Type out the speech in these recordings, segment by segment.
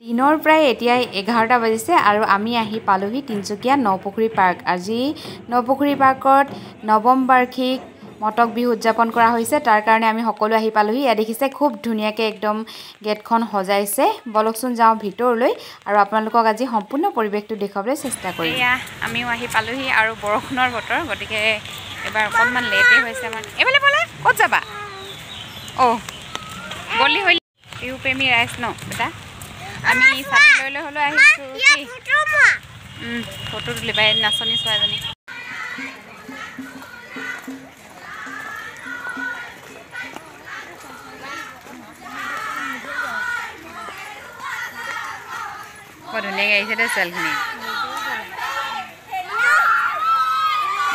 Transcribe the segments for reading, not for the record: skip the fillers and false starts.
দিনৰ প্ৰায় এতিয়া 11টা বাজিছে আৰু আমি আহি পালোহি তিনচুকীয়া নপুখুৰী পাৰ্ক। আজি নপুখুৰী পাৰ্কত নৱম বাৰ্ষিক মটক বিহু উদযাপন কৰা হৈছে। তাৰ কাৰণে আমি সকলো আহি পালোহি। ইয়া দেখিছে খুব ধুনীয়াকৈ একদম গেটখন সজাইছে। বলকচোন যাওঁ ভিতৰলৈ আৰু আপোনালোকক আজি সম্পূৰ্ণ পৰিৱেশটো দেখুৱাবলৈ চেষ্টা কৰিম। এয়া আমিও আহি পালোহি আৰু বৰষুণৰ বতৰ, গতিকে এবাৰ অকণমান লেটেই হৈছে। মানে এইফালে ব'লা, ক'ত যাবা? অ' গলি হৈ বিহুপ্ৰেমী ৰাইজ ন বেটা, আমি ছাতি লৈ হ'লেও আহিছোঁ। ফটো তুলিবা নাচনী ছোৱালীজনী। বৰ ধুনীয়াকৈ আহিছে দেই চেলখিনি।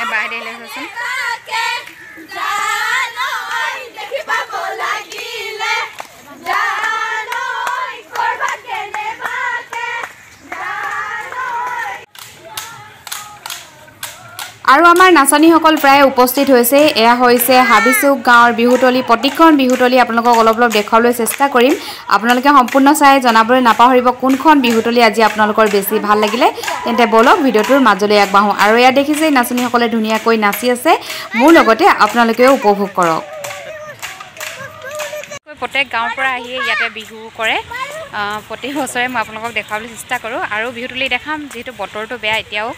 এই বাহিৰ দেৰি লৈছোঁচোন। আৰু আমাৰ নাচনীসকল প্ৰায় উপস্থিত হৈছে। এয়া হৈছে হাবিচুক গাঁৱৰ বিহুতলী। প্ৰতিখন বিহুতলী আপোনালোকক অলপ দেখুৱাবলৈ চেষ্টা কৰিম। আপোনালোকে সম্পূৰ্ণ চাই জনাবলৈ নাপাহৰিব কোনখন বিহুতলী আজি আপোনালোকৰ বেছি ভাল লাগিলে। তেন্তে বলক ভিডিঅ'টোৰ মাজলৈ আগবাঢ়োঁ। আৰু এয়া দেখিছে নাচনীসকলে ধুনীয়াকৈ নাচি আছে। মোৰ লগতে আপোনালোকেও উপভোগ কৰক। প্ৰত্যেক গাঁৱৰ পৰা আহি ইয়াতে বিহু কৰে। প্ৰতি বছৰে মই আপোনালোকক দেখুৱাবলৈ চেষ্টা কৰোঁ আৰু বিহুতলী দেখাম। যিহেতু বতৰটো বেয়া, এতিয়াও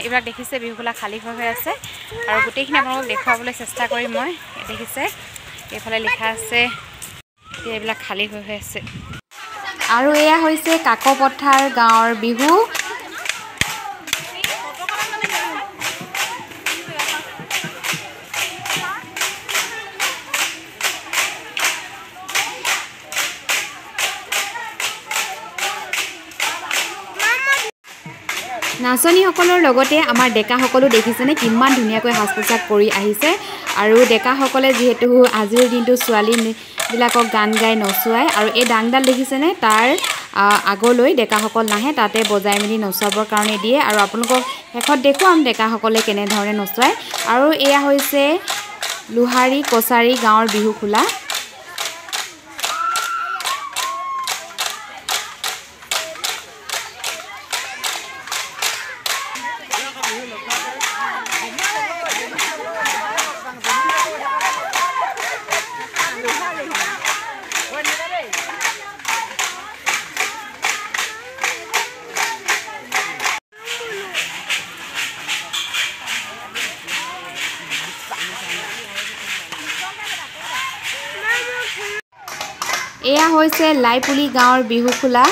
এইবিলাক দেখিছে বিহুবিলাক খালী হৈ আছে আৰু গোটেইখিনি আপোনালোকক দেখুৱাবলৈ চেষ্টা কৰিম মই। দেখিছে এইফালে লিখা আছে, এইবিলাক খালী হৈ আছে। আৰু এয়া হৈছে কাকপথাৰ গাঁৱৰ বিহু। নাচনীসকলৰ লগতে আমাৰ ডেকাসকলো দেখিছেনে কিমান ধুনীয়াকৈ সাজ পোছাক কৰি আহিছে। আৰু ডেকাসকলে যিহেতু আজিৰ দিনটো ছোৱালীবিলাকক গান গাই নচুৱায় আৰু এই ডাংডাল দেখিছেনে, তাৰ আগলৈ ডেকাসকল নাহে, তাতে বজাই মেলি নচুৱাবৰ কাৰণে দিয়ে। আৰু আপোনালোকক শেষত দেখুৱাম ডেকাসকলে কেনেধৰণে নচুৱায়। আৰু এয়া হৈছে লোহাৰী কছাৰী গাঁৱৰ বিহু খোলা। এয়া হৈছে লাইপুলি গাঁৱৰ বিহু খোলা।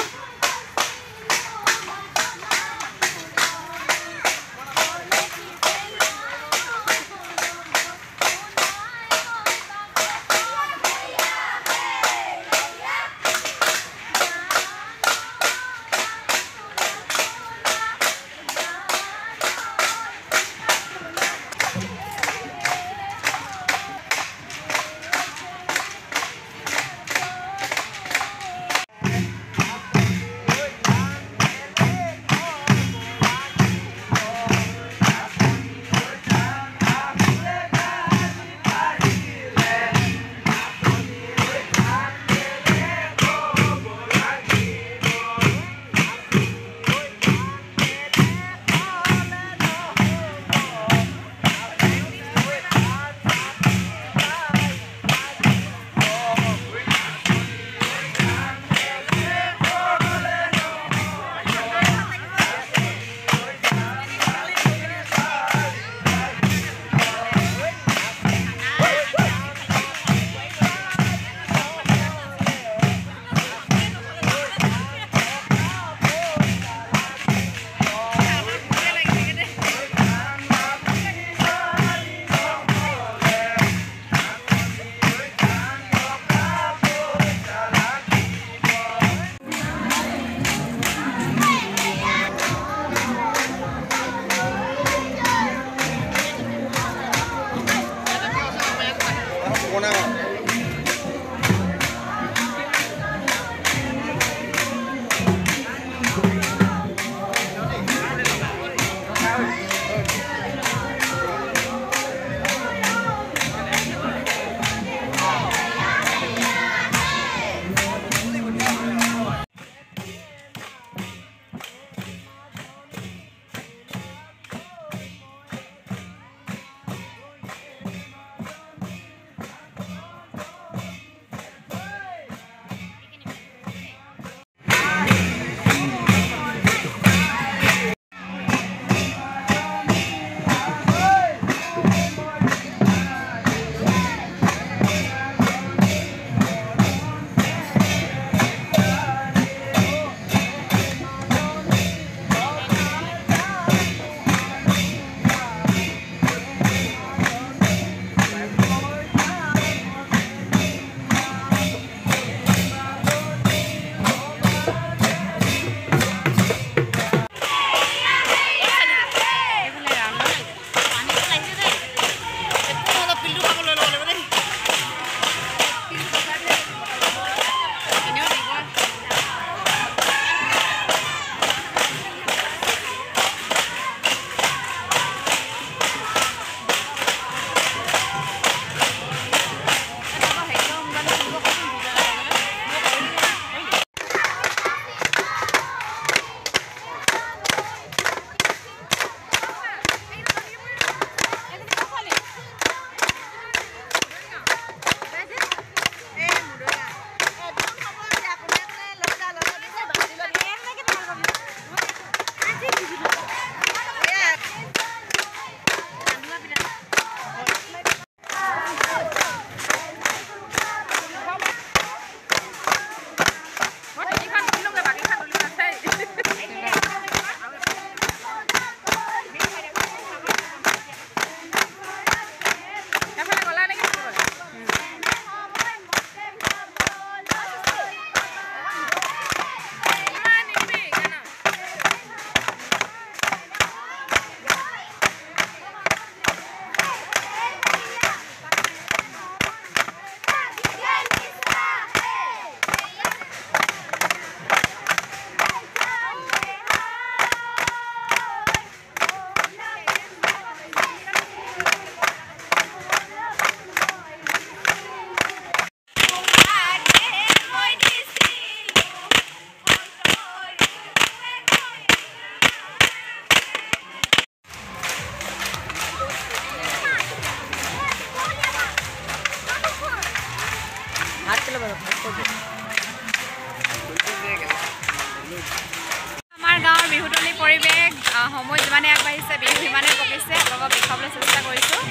সময় যিমানে আগবাঢ়িছে বিহু সিমানে পকিছে আপোনালোকক দেখাবলৈ চেষ্টা কৰিছোঁ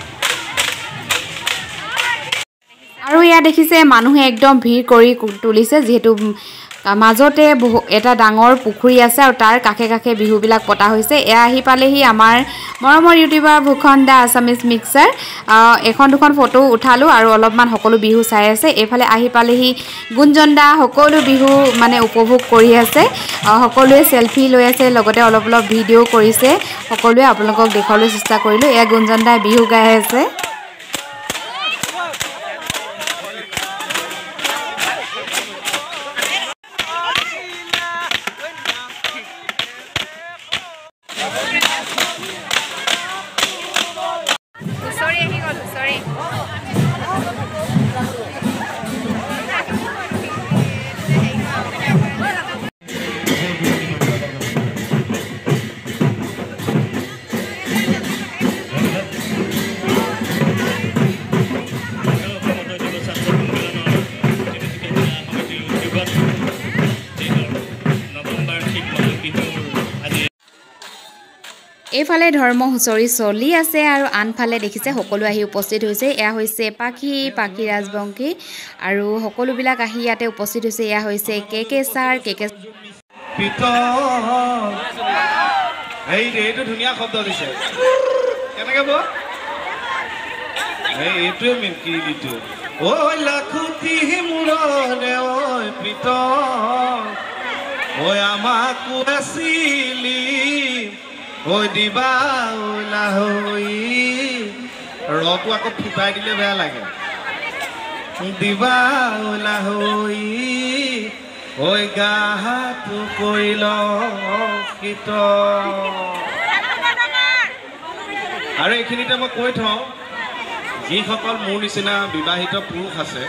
আৰু ইয়াত দেখিছে মানুহে একদম ভিৰ কৰি তুলিছে যিহেতু মাজতে এটা ডাঙৰ পুখুৰী আছে আৰু তাৰ কাষে কাষে বিহুবিলাক পতা হৈছে এয়া আহি পালেহি আমাৰ মৰমৰ ইউটিউবাৰ ভূষণ দা আছামিজ মিক্সাৰ এখন দুখন ফটো উঠালোঁ আৰু অলপমান সকলো বিহু চাই আছে এইফালে আহি পালেহি গুঞ্জন দা সকলো বিহু মানে উপভোগ কৰি আছে সকলোৱে সেলফি লৈ আছে লগতে অলপ অলপ ভিডিঅ' কৰিছে সকলোৱে আপোনালোকক দেখাবলৈ চেষ্টা কৰিলোঁ এয়া গুঞ্জন দা বিহু গাই আছে এইফালে ধৰ্ম হুঁচৰি চলি আছে আৰু আনফালে দেখিছে সকলো আহি উপস্থিত হৈছে এয়া হৈছে পাখি ৰাজবংশী আৰু সকলোবিলাক আহি ইয়াতে উপস্থিত হৈছে এয়া হৈছে কে ছাৰ কে এইটো ধুনীয়া শব্দ দিছে কেনেকে বল এইটোৱে মেইন কিৰিলিটো ঐ লাখুটি মুৰণে ঐ পিত ঐ আমাকো আছিলি ঐ দিবা ওলা হৈ ৰটো আকৌ ফুটাই দিলে বেয়া লাগে দিবা ওলা হৈ ঐ গাহাটো কৰিল কীত আৰু এইখিনিতে মই কৈ থওঁ যিসকল মোৰ নিচিনা বিবাহিত পুৰুষ আছে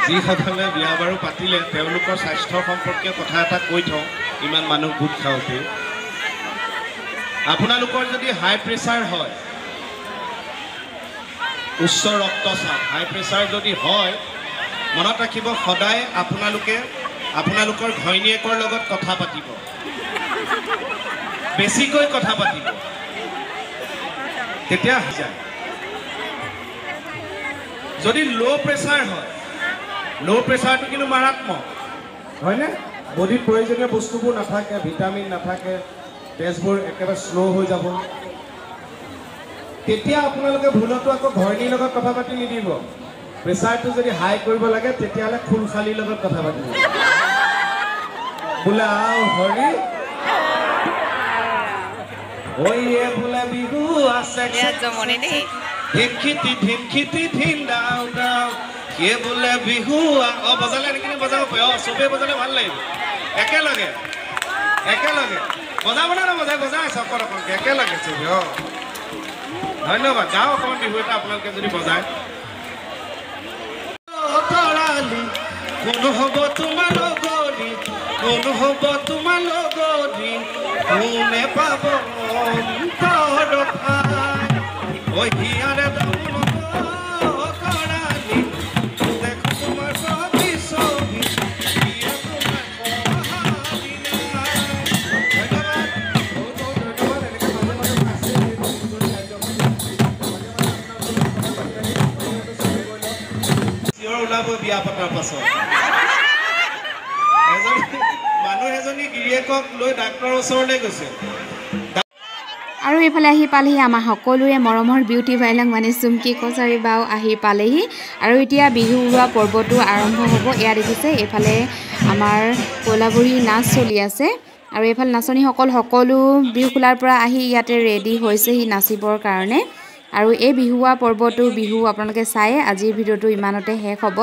যিসকলে বিয়া বাৰু পাতিলে তেওঁলোকৰ স্বাস্থ্য সম্পৰ্কীয় কথা এটা কৈ থওঁ ইমান মানুহ গোট খাওঁতে আপোনালোকৰ যদি হাই প্ৰেছাৰ হয় উচ্চ ৰক্তচাপ হাই প্ৰেছাৰ যদি হয় মনত ৰাখিব সদায় আপোনালোকৰ ঘৈণীয়েকৰ লগত কথা পাতিব বেছিকৈ কথা পাতিব তেতিয়া যায় যদি ল' প্ৰেছাৰ হয় ল' প্ৰেছাৰটো কিন্তু মাৰাত্মক হয়নে বডিত প্ৰয়োজনীয় বস্তুবোৰ নাথাকে ভিটামিন নাথাকে তেজবোৰ একেবাৰে শ্ল' হৈ যাব তেতিয়া আপোনালোকে ভুলতো আকৌ ঘৈণীৰ লগত কথা পাতি নিদিব প্ৰেছাৰটো যদি হাই কৰিব লাগে তেতিয়াহ'লে খুলখালিৰ লগত কথা পাতিব বোলে আও হৰি ঐয়ে বোলে বিহু আছে ধিনখিতি ধিন দাও দাও কে বোলে বিহু বজালে নেকি বজাব পাৰে চবেই বজালে ভাল লাগিব একেলগে বজাবলৈ নবজাই বজাই চকৰ অকণকে একেলগে চবে ধন্যবাদ গাঁও অকণমান বিহু এটা আপোনালোকে যদি বজায় কোন হ'ব তোমাৰ লগৰী কোন হ'ব তোমাৰ লগৰী কোনে পাব অন্তৰ ঠাই ঐ হিয়াৰে বিয়া পতাৰ পাছত মানুহ এজনী গিৰিয়েকক লৈ ডাক্তৰৰ ওচৰলৈ গৈছে আৰু এইফালে আহি পালেহি আমাৰ সকলোৰে মৰমৰ বিউটি ভাইলং মানে চুমকি কছাৰী বাও আহি পালেহি আৰু এতিয়া বিহু উৰুৱা পৰ্বটো আৰম্ভ হ'ব এয়া দেখিছে এইফালে আমাৰ কলাবুৰী নাচ চলি আছে আৰু এইফালে নাচনীসকল সকলো বিহু খোলাৰ পৰা আহি ইয়াতে ৰেডি হৈছেহি নাচিবৰ কাৰণে আৰু এই বিহুৱা পৰ্বটো বিহু আপোনালোকে চাই আজিৰ ভিডিঅ'টো ইমানতে শেষ হ'ব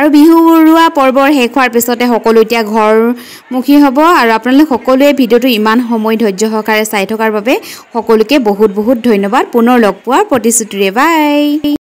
বিহু উৰুৱা পৰ্বৰ শেষ হোৱাৰ পিছতে সকলো এতিয়া ঘৰমুখী হ'ব আৰু আপোনালোক সকলোৱে ভিডিঅ'টো ইমান সময় ধৈৰ্য সহকাৰে চাই থকাৰ বাবে সকলোকে বহুত বহুত ধন্যবাদ পুনৰ লগ পোৱাৰ প্ৰতিশ্ৰুতিৰে বাই